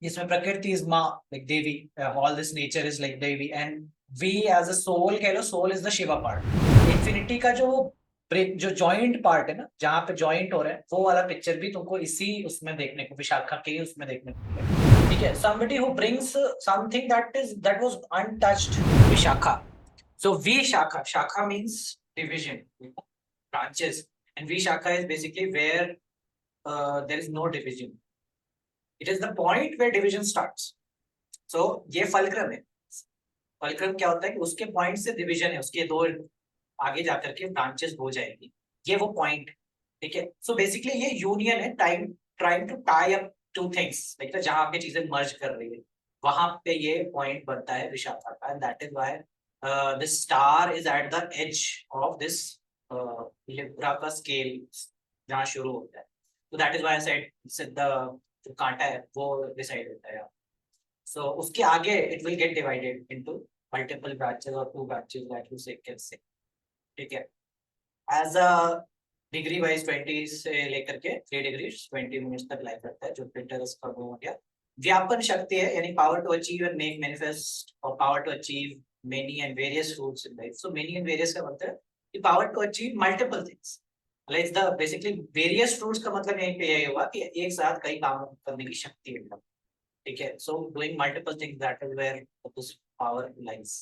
इसमें प्रकृति इज माँ, like devi, all this nature is like devi, and we as a soul कह लो, soul is the Shiva part. Infinity का जो जो जॉइंट पार्ट है ना, जहाँ पे जॉइंट हो रहा है, वो वाला पिक्चर भी तुमको इसी उसमें देखने को, विशाखा के उसमें देखने को मिलेगा। ठीक है, somebody who brings something that was untouched, Vishakha. So Vishakha, Shakha means division, branches, and Vishakha is basically where there is no division. It is the point where division starts. So ये फलक्रम है। Fulcrum क्या होता है कि उसके point से division है, उसके दो आगे जाकर के ब्रांचेस हो जाएगी, ये वो पॉइंट। ठीक है, सो बेसिकली ये यूनियन है, trying to tie up two things, like जहां पे चीजें मर्ज कर रही है, वहां पे ये पॉइंट बनता है विशाखा का, and that is why this star is at the edge of this Libra का स्केल, जहां शुरू होता है। तो that is why I said the जो कांटा है वो डिसाइड होता है। So उसके आगे it will get divided into multiple branches or two branches that you say can say। ठीक है, as a डिग्री वाइज 20 से लेकर के 3 डिग्री 20 मिनट्स तक लाइफ रहता है, जो प्रिंटर इसका वो हो गया। व्यापन शक्ति है, यानी power to achieve and make manifest, और power to achieve many and various fruits in life. So many and various का मतलब है कि power to achieve multiple things, like the basically various fruits का मतलब यहीं पे यही हुआ कि एक साथ कई काम करने की शक्ति है। ठीक है, so doing multiple things, that is where this power lies।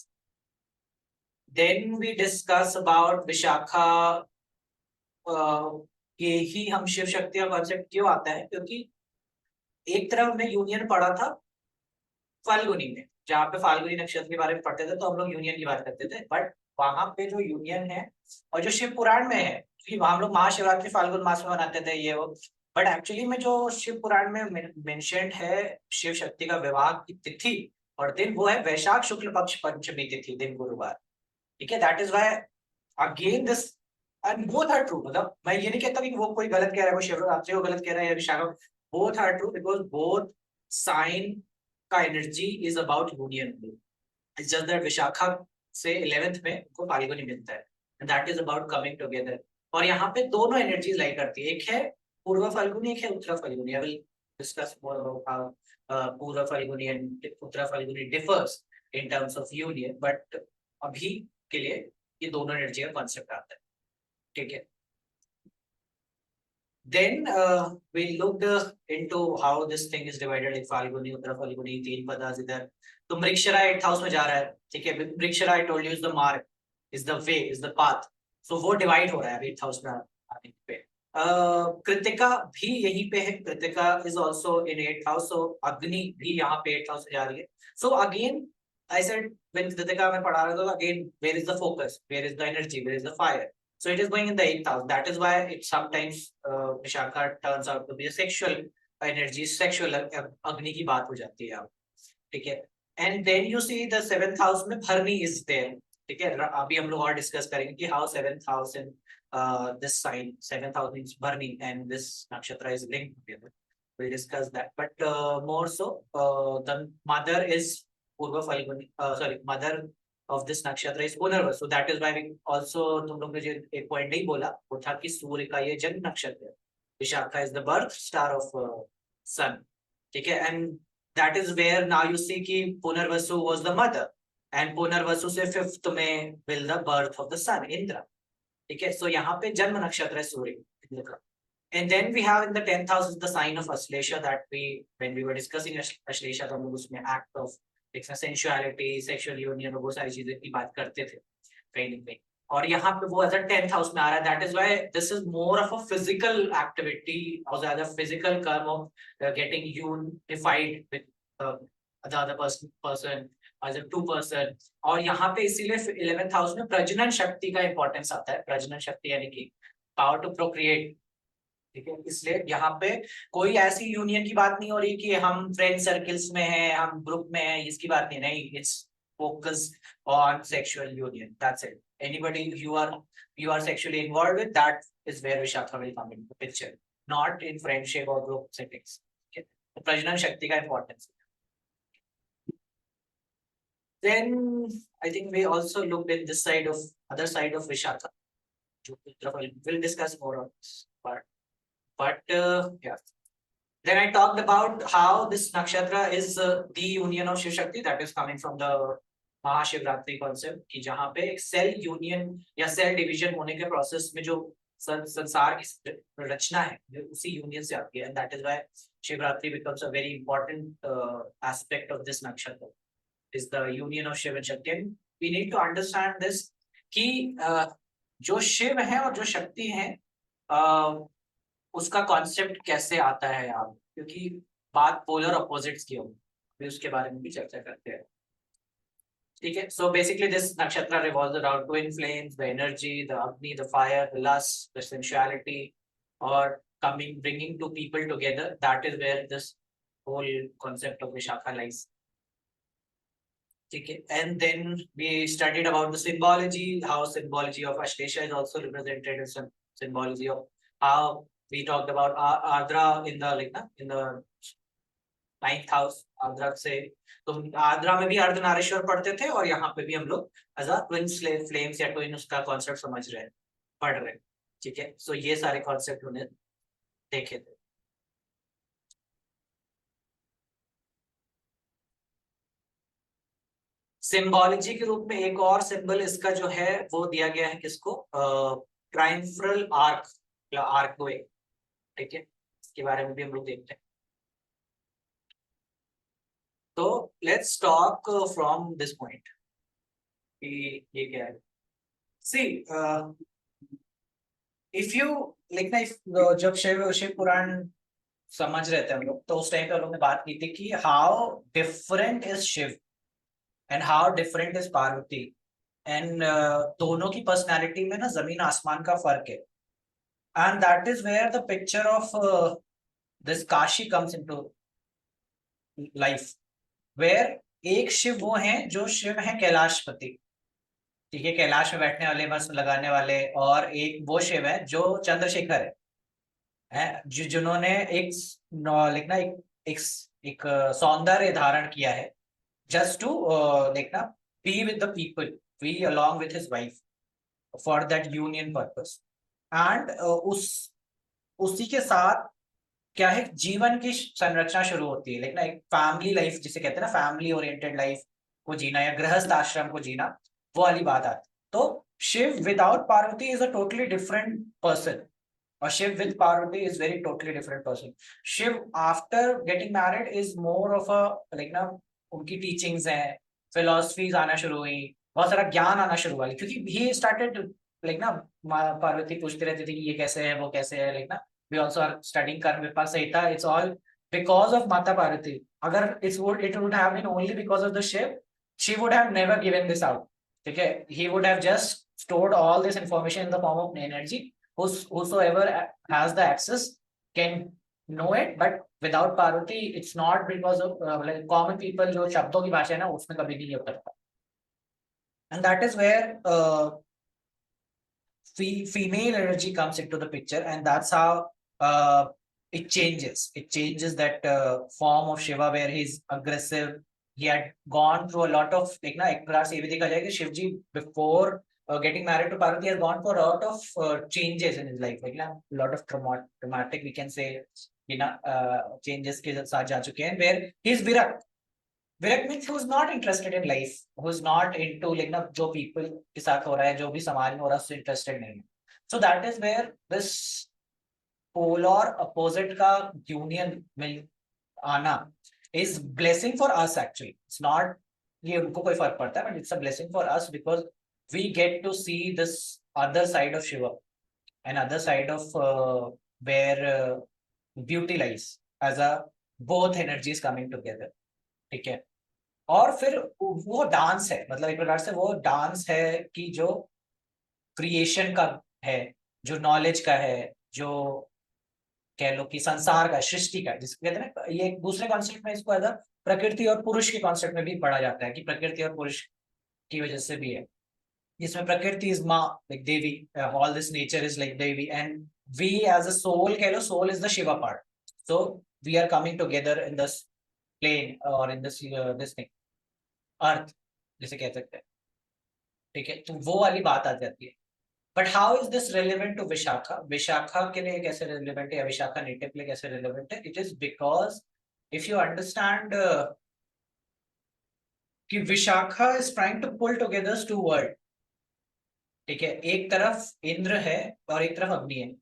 Then we discuss about Vishakha, कि ही हम शिव शक्ति का कॉन्सेप्ट क्यों आता है, क्योंकि एक तरफ में यूनियन पढ़ा था फाल्गुनी में, जहाँ पे फाल्गुनी नक्षत्र के बारे में पढ़ते थे तो हम लोग यूनियन की बात करते थे, बट वहां पे जो यूनियन है और जो शिव पुराण में है, कि वहां हम लोग महाशिवरात्रि फाल्गुन मास में मनाते थे ये वो, बट एक्चुअली में जो शिव पुराण में मेंशन्ड है शिव शक्ति का विवाह की तिथि और दिन, वो है वैशाख शुक्ल पक्ष पंचमी तिथि, दिन गुरुवार। ठीक है, that is why again this, and both are true, मतलब मैं ये नहीं कहता कि वो कोई गलत कह रहा है, वो शिवरात्रि को गलत कह रहा है या Vishakha, both are true, because both sign का energy is about union. It's just that Vishakha से 11th में उनको फाल्गुनी मिलता है, and that is about coming together. और यहाँ पे दोनों एनर्जीज लाई करती है, एक है पूर्व फाल्गुनी, एक है Uttar Phalguni. I will discuss more about how Purva Phalguni and Uttar Phalguni differs in terms of union, but अभी के लिए ये दोनों एनर्जी का कॉन्सेप्ट आता है। ठीक है, then we looked into how this thing is divided, like Falguni उत्तर फाल्गुनी तीन पदार्थ इधर, तो मृगशिरा 8th हाउस में जा रहा है। ठीक है, Mrigashira I told you is the mark, is the way, is the path, so वो डिवाइड हो रहा है 8th हाउस में आने पे। कृतिका भी यहीं पे है, Krittika is also in 8th house, so Agni भी यहाँ पे 8th हाउस में जा रही है। So again I said when Krittika में पढ़ा रहा था, again where is the focus, where is the energy, where is the fire. So it is going in the 8th house. That is why it sometimes Vishakha turns out to be a sexual energy, sexual अग्नि की बात हो जाती है। ठीक है, and then you see the 7th house में भरनी is there। ठीक है, अभी हम लोग और डिस्कस करेंगे कि how 7th house in this sign, 7th house means भरनी and this nakshatra is linked together। We'll discuss that, but more so the mother is Purva Falguni, sorry, mother of this nakshatra is Punarvas, so that is why we also, तुम लोग ने जो एक point नहीं बोला वो था कि सूर्य का ये जन्म नक्षत्र है, Vishakha is the birth star of sun. ठीक है, and that is where now you see कि Punarvasu was the mother, and Punarvasu से 5th में will the birth of the sun Indra. ठीक है, सो यहाँ पे जन्म नक्षत्र है सूर्य इंद्र का। And then we have in the 10th house is the sign of Aslesha, that we, when we were discussing Aslesha, तो हम लोग उसमें act of sensuality, sexual union और वो सारी चीजें की बात करते थे कहीं ना कहीं, और यहाँ पे वो एज अ 10th हाउस में आ रहा है। That is why this is more of a physical activity और ज्यादा physical karma of getting unified with the other person as a two person. और यहाँ पे इसीलिए 11th हाउस में प्रजनन शक्ति का इंपॉर्टेंस आता है। प्रजनन शक्ति यानी कि पावर टू प्रोक्रिएट। ठीक है, इसलिए यहाँ पे कोई ऐसी यूनियन की बात नहीं हो रही कि हम फ्रेंड सर्कल्स में हैं, हम ग्रुप में हैं, इसकी बात नहीं, it's focus on sexual union, that's it. Anybody you are sexually involved with, that is where Vishakha will come into the picture, not in friendship or group settings। okay, तो प्रजनन शक्ति का importance. then I think we also looked at this side of other side of Vishakha, we'll discuss more on this part, but yeah, Then I talked about how this nakshatra is the union of Shiv Shakti, that is coming from the Mahashivratri concept कि जहाँ पे एक cell union या cell division होने के process में जो संसार की रचना है उसी यूनियन से आती है, and that is why Shivratri becomes a very important aspect of this nakshatra, is the union of Shiv and Shakti. And we need to understand this कि जो शिव है और जो शक्ति है उसका कॉन्सेप्ट कैसे आता है यहाँ, क्योंकि बात पोलर अपोजिट्स की होगी, उसके बारे में भी चर्चा करते हैं. ठीक है. So basically this nakshatra revolves around twin flames, the energy, the agni, the fire, the lust, the sensuality, or bringing two people together. That is where this whole concept of Vishakha lies. Okay. And then we studied about the symbology, how symbology of Ashlesha is also represented as some symbology of how we talked about Ardra in the 9th house. Adra से तो आद्रा में भी अर्धनारीश्वर पढ़ते थे और यहाँ पे भी हम लोग एज अ ट्विन फ्लेम्स या ट्विन उसका कॉन्सेप्ट समझ रहे हैं, पढ़ रहे हैं. ठीक है. सो ये सारे कॉन्सेप्ट उन्हें देखे थे. सिंबोलॉजी के रूप में एक और सिंबल इसका जो है वो दिया गया है किसको, ट्रायम्फल आर्क या आर्कवे. ठीक है. इसके बारे में भी हम लोग देखते हैं. तो let's talk from this point कि ये क्या है. सी इफ यू लिखना, जब शिव पुराण समझ रहे थे हम लोग तो उस टाइम पे हम लोग ने बात की थी कि how different is Shiva and how different is Parvati, and दोनों की पर्सनालिटी में ना जमीन आसमान का फर्क है. And that is where the picture of this Kashi comes into life, where एक शिव वो हैं जो शिव हैं कैलाशपति. ठीक है. कैलाश में बैठने वाले, भस्म लगाने वाले. और एक वो शिव है जो चंद्रशेखर है जिन्होंने एक लिखना एक सौंदर्य धारण किया है just to be with the people, be along with his wife for that union purpose. And उसी के साथ क्या है, जीवन की संरचना शुरू होती है. लेकिन एक फैमिली लाइफ जिसे कहते हैं ना, फैमिली ओरिएंटेड लाइफ को जीना या गृहस्थ आश्रम को जीना, वो वाली बात आती. तो Shiv without Parvati is a totally different person, और Shiv with Parvati is very totally different person. Shiv after getting married is more of a उनकी टीचिंग्स हैं, फिलोसफीज आना शुरू हुई, बहुत सारा ज्ञान आना शुरू हुआ, क्योंकि ही स्टार्टेड पार्वती पूछती रहती थी कि ये कैसे है वो कैसे है. we also are studying Karma Vipasita. It's all because of Mata Parvati. Agar it would have been only because of the Shiv, she would have never given this out. Okay, he would have just stored all this information in the form of energy. Whosoever has the access can know it, but without Parvati, it's not because of common people जो शब्दों की भाषा है ना, उसमें कभी नहीं उतरता. And that is where female energy comes into the picture, and that's how it changes that form of Shiva where he's aggressive. He had gone through a lot of एक प्रकार से ये भी देखा जाए कि शिव जी before getting married to Parvati has gone for a lot of changes in his life, a lot of traumatic we can say changes के साथ जा चुके हैं, where he's virat means who's not interested in life, who's not into जो people के साथ हो रहा है, जो भी समाज में हो रहा है उससे interested नहीं है. So that is where this polar opposite का union मिल आना is blessing for us actually. It's not ये उनको कोई फर्क पड़ता है, but it's a blessing for us because we get to see this other side of Shiva, and other side of where beauty lies as a both energies coming together. ठीक है. और फिर वो डांस है, मतलब एक प्रकार से वो डांस है कि जो क्रिएशन का है, जो नॉलेज का है, जो कह लो कि संसार का, सृष्टि का, जिसको कहते हैं ना, ये एक दूसरे कॉन्सेप्ट में इसको एज अ प्रकृति और पुरुष के कॉन्सेप्ट में भी पढ़ा जाता है कि प्रकृति और पुरुष की वजह से भी है, जिसमें प्रकृति इज माँ, like devi, all this nature is like devi, and we as a soul, कह लो soul is the Shiva part. So we are coming together in this plane और इन दिस थिंग अर्थ जिसे कह सकते हैं. ठीक है. तो वो वाली बात आ जाती है. But how is this relevant to Vishakha? Vishakha के लिए कैसे रिलेवेंट है या विशाखा नेटिव के लिए कैसे रिलेवेंट है? It is because if you understand कि Vishakha is trying to pull together two world, ठीक है, एक तरफ इंद्र है और एक तरफ अग्नि है,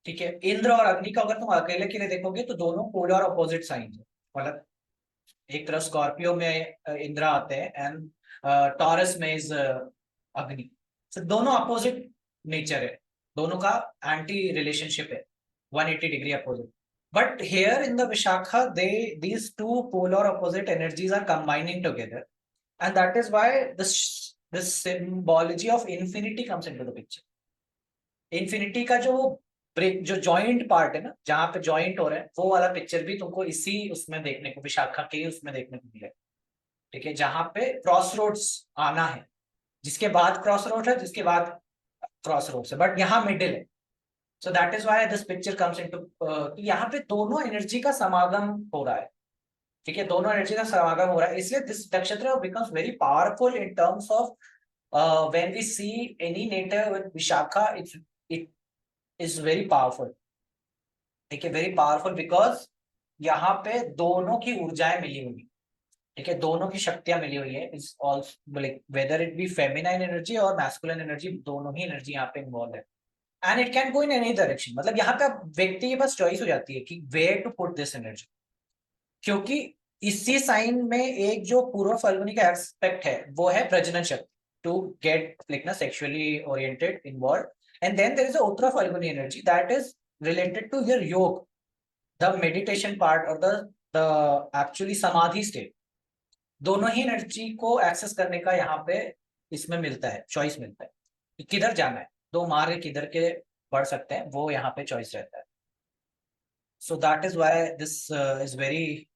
ठीक है। इंद्र और अग्नि का अगर तुम अकेले के लिए देखोगे तो दोनों पोलर ऑपोजिट साइन है, मतलब एक तरफ स्कॉर्पियो में इंद्र आते हैं एंड टॉरस में इज अग्नि, तो दोनों अपोजिट नेचर है, दोनों का एंटी रिलेशनशिप है, 180 degree opposite. But here in the Vishakha they these two polar opposite energies are combining together, and that is why this symbology of infinity comes into the picture. Infinity का जो break, जो joint part है ना, जहां पे joint हो रहा है, वो वाला पिक्चर भी तुमको इसी उसमें देखने को, विशाखा के उसमें देखने को मिले, ठीक है, जहां पे क्रॉस रोड्स आना है, जिसके बाद क्रॉस रोड है, जिसके बाद क्रॉस रोड्स है, बट यहाँ मिडिल है। So that is why this picture comes into, यहाँ पे दोनों एनर्जी का समागम हो रहा है, ठीक है, दोनों एनर्जी का समागम हो रहा है, इसलिए this nakshatra becomes very powerful in terms of when we see any native with Vishakha, it is very powerful, ठीक है, वेरी पावरफुल, बिकॉज यहाँ पे दोनों की ऊर्जाएं मिली हुई, ठीक है, दोनों की शक्तियां मिली हुई है, is also like whether it be feminine energy और मैस्कुलिन एनर्जी, दोनों ही एनर्जी यहाँ पे इन्वॉल्व है, and it can go in any direction, मतलब यहाँ पे व्यक्ति के पास चॉइस हो जाती है कि where to put this energy, क्योंकि इसी साइन में एक जो पूर्व फल्गुनी का एस्पेक्ट है वो है प्रजनन शक्ति, टू गेट लाइक ना sexually oriented involve, and then there is a Uttara Phalguni energy that is related to your योग, the meditation part or the actually समाधि state, दोनों ही एनर्जी को एक्सेस करने का यहाँ पे इसमें मिलता है, चॉइस मिलता है कि किधर जाना है, दो मार्ग किधर के बढ़ सकते हैं, वो यहाँ पे चॉइस रहता है। So that is why this is very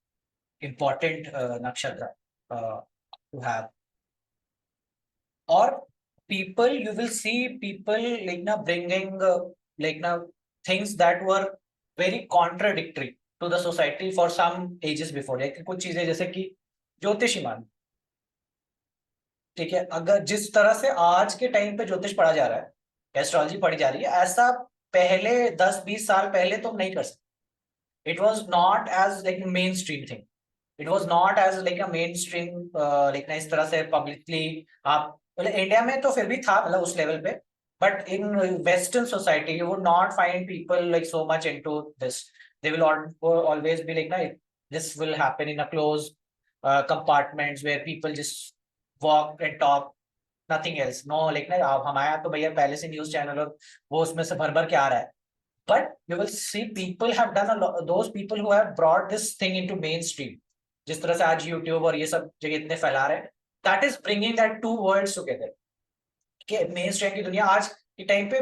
important नक्षत्र टू हैव। और people, you will see people like na bringing like na things that were very contradictory to the society for some ages before, like कुछ चीजें जैसे कि ज्योतिषी मान, ठीक है, अगर जिस तरह से आज के टाइम पे ज्योतिष पढ़ा जा रहा है, एस्ट्रोलॉजी पढ़ी जा रही है, ऐसा पहले 10-20 साल पहले तुम नहीं कर सकते। It was not as like mainstream thing, it was not as like a mainstream, like ना इस तरह से पब्लिकली आप, मतलब इंडिया में तो फिर भी था, मतलब उस लेवल पे, but in western society you would not find people like so much into this, they will always be like ना, this will happen in a closed compartments where people just walk and talk, nothing else, no like ना, हमारे यहाँ तो भैया पहले से news channel और वो उसमें से भर भर के आ रहा है, but you will see people have done a lot, those people who have brought this thing into mainstream, जिस तरह से आज यूट्यूब और ये सब जगह इतने फैला रहे हैं, that is bringing that two worlds together, कि मेन स्ट्रीम की दुनिया आज के टाइम पे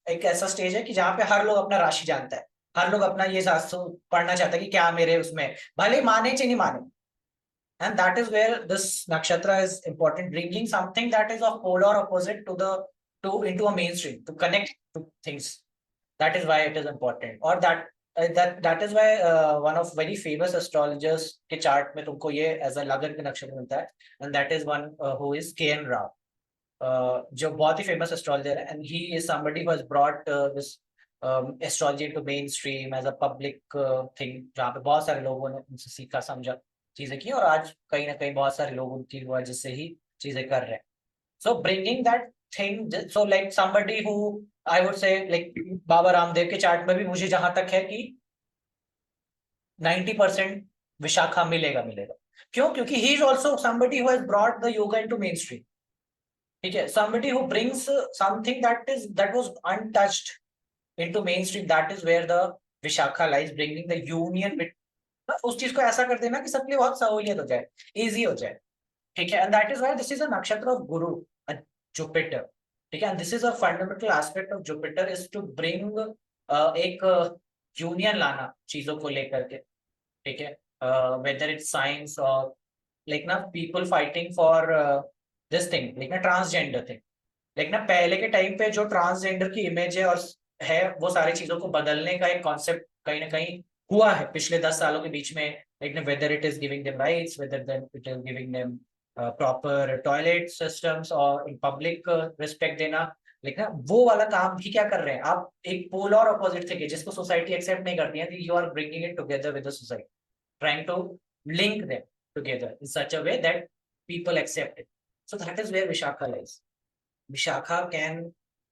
एक ऐसा स्टेज है कि जहाँ पे हर लोग अपना राशि जानता है, हर लोग अपना ये शास्त्र पढ़ना चाहता है कि क्या मेरे उसमें, भले माने चाहे नहीं माने, and that is where this nakshatra is important, bringing something that is of polar opposite to the to into a mainstream to connect to things, that is why it is important, or that is why one of very famous astrologers के chart में तुमको ये as a लगन का नक्षत्र मिलता है, and that is one who is KN Rao, जो बहुत ही famous astrologer है, and he is somebody who has brought this astrology into mainstream as a public thing, जहाँ पे बहुत सारे लोगों ने उनसे सीखा समझा चीजें की, और आज कहीं ना कहीं बहुत सारे लोग उनकी वजह से ही चीजें कर रहे हैं। So bringing that thing, so like somebody who I would say like Baba Ramdev के चार्ट में भी मुझे जहां तक है कि 90% विशाखा मिलेगा मिलेगा, क्यों? क्योंकि he is also somebody who has brought the yoga into mainstream, ठीक है, somebody who brings something that was untouched into mainstream, that is where the Vishakha lies, bringing the union with, उस चीज को ऐसा कर देना कि सबके लिए बहुत सहूलियत हो जाए, इजी हो जाए, ठीक है, and that is why this is a nakshatra of Guru, Jupiter, ठीक है, and this is a fundamental aspect of Jupiter is to bring एक यूनियन लाना चीजों को लेकर के, ठीक है, वेदर इट्स साइंस और लाइक ना people fighting for this thing, like ना ट्रांसजेंडर थिंग, लाइक ना पहले के टाइम पे जो ट्रांसजेंडर की इमेज है और है, वो सारी चीजों को बदलने का एक कॉन्सेप्ट कहीं ना कहीं हुआ है पिछले 10 सालों के बीच में, like whether it is giving them rights, whether then it is giving them proper toilet systems or in public respect देना, लेकिन वो वाला काम भी क्या कर रहे हैं आप, एक पोल और अपोजिट थे जिसको सोसाइटी एक्सेप्ट नहीं करती है, you are bringing it together with the society, trying to link them together in such a way that people accept it. So that is where Vishakha lies. Vishakha can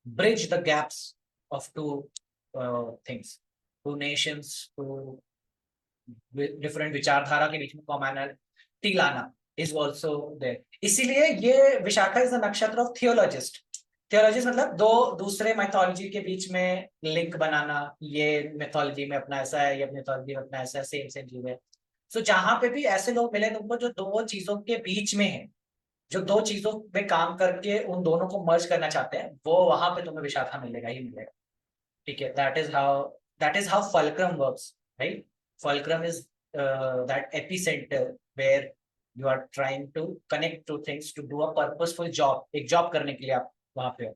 bridge the gaps of two things, two nations, two different विचारधारा के बीच में commonality लाना is also there. इसीलिए ये Vishakha is the नक्षत्र of theologist. Theologist मतलब दो दूसरे मैथोलॉजी के बीच में लिंक बनाना, ये मैथोलॉजी में अपना ऐसा है, ये मैथोलॉजी में अपना ऐसा है, सेम सेम चीज है. सो जहां पे भी ऐसे लोग मिले तुमको जो दो चीजों के बीच में है, जो दो चीजों में काम करके उन दोनों को मर्ज करना चाहते हैं, वो वहां पे तुम्हें विशाखा मिलेगा ही मिलेगा. ठीक है, that is how fulcrum works, right. Fulcrum is that epicentre where you are trying to connect two things to do a purposeful job. एक जॉब करने के लिए आप वहां पे हो.